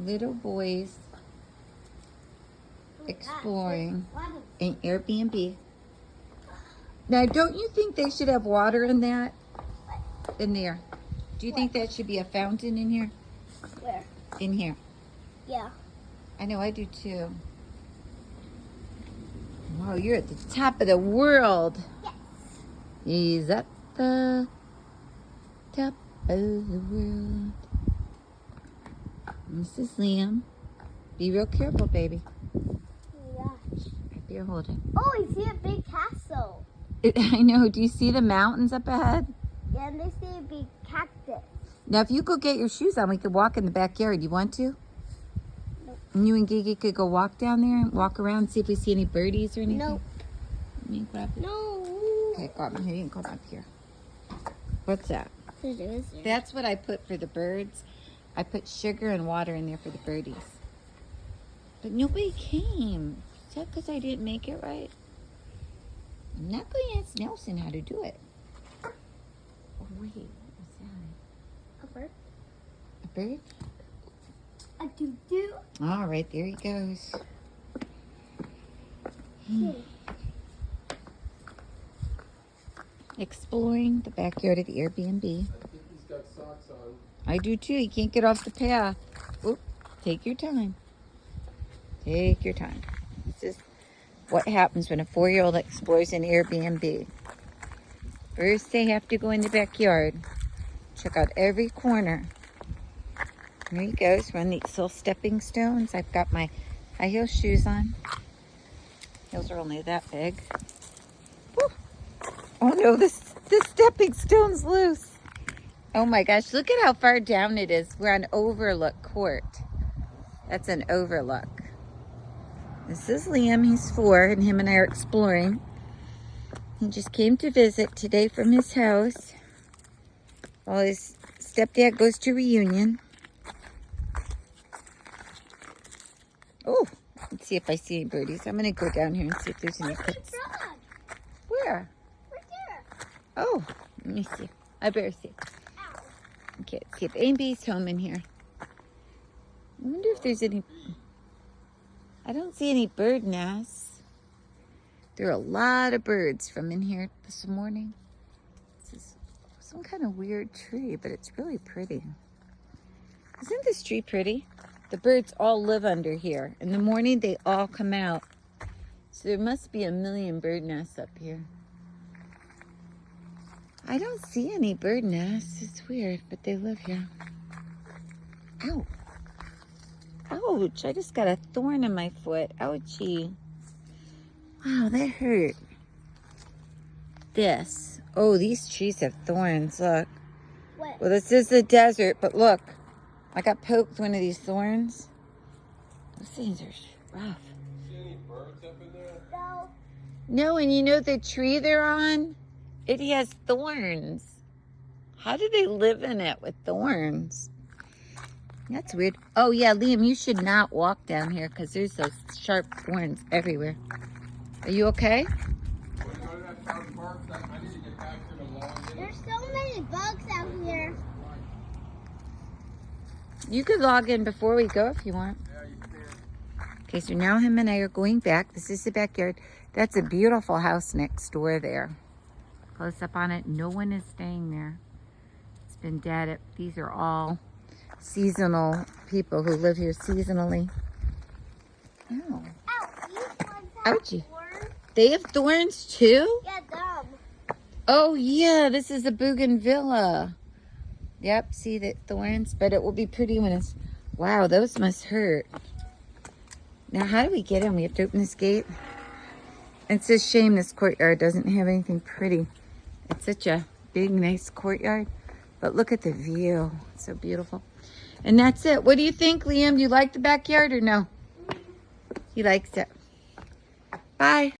little boys exploring an Airbnb. Now, don't you think they should have water in that? In there. Do you think that should be a fountain in here? Where? In here. Yeah. I know, I do too. Wow, you're at the top of the world. Yes. He's at the top of the world. This is Liam. Be real careful, baby. Yeah. Here, hold it. Oh, I see a big castle. I know. Do you see the mountains up ahead? Yeah, and they see a big cactus. Now, if you go get your shoes on, we could walk in the backyard. You want to? Nope. And you and Gigi could go walk down there and walk around and see if we see any birdies or anything? Nope. Let me grab it. No. Okay, come on. You can come up here. What's that? That's what I put for the birds. I put sugar and water in there for the birdies. But nobody came. Is that because I didn't make it right? I'm not going to ask Nelson how to do it. Oh, wait. What's that? A bird. A bird? A doo-doo. All right, there he goes. Exploring the backyard of the Airbnb. I think he's got socks on. I do too. He can't get off the path. Oop, take your time. Take your time. This is what happens when a 4-year-old explores an Airbnb. First, they have to go in the backyard. Check out every corner. Here he goes. We're on these little stepping stones. I've got my high heel shoes on. Heels are only that big. Woo. Oh no, the stepping stone's loose. Oh my gosh, look at how far down it is. We're on Overlook Court. That's an overlook. This is Liam, he's 4, and him and I are exploring. He just came to visit today from his house while his stepdad goes to reunion. Oh, let's see if I see any birdies. I'm going to go down here and see if there's any pits. Where? Right there. Oh, let me see. I better see. Ow. Okay, let's see if anybody's home in here. I wonder if there's any... I don't see any bird nests. There are a lot of birds from in here this morning. This is some kind of weird tree, but it's really pretty. Isn't this tree pretty? The birds all live under here. In the morning, they all come out. So there must be a million bird nests up here. I don't see any bird nests. It's weird, but they live here. Ow. Ouch, I just got a thorn in my foot. Ouchie. Wow, that hurt. This. Oh, these trees have thorns. Look. What? Well, this is the desert, but look. I got poked with one of these thorns. Those things are rough. See any birds up in there? No. No, and you know the tree they're on? It has thorns. How do they live in it with thorns? That's weird. Oh, yeah, Liam, you should not walk down here because there's those sharp thorns everywhere. Are you okay? Wanna go to that car park? I need to get back here to log in. There's so many bugs out here. You could log in before we go if you want. Yeah, you can. Okay, so now him and I are going back. This is the backyard. That's a beautiful house next door there. Close up on it. No one is staying there. It's been dead. These are all seasonal people who live here seasonally. Ow. Ow, these ones have Ouchie. thorns. They have thorns too? Yeah, them. Oh yeah, this is a bougainvillea. Yep, see the thorns? But it will be pretty when it's... Wow, those must hurt. Now, how do we get in? We have to open this gate. It's a shame this courtyard doesn't have anything pretty. It's such a big, nice courtyard. But look at the view. It's so beautiful. And that's it. What do you think, Liam? Do you like the backyard or no? He likes it. Bye.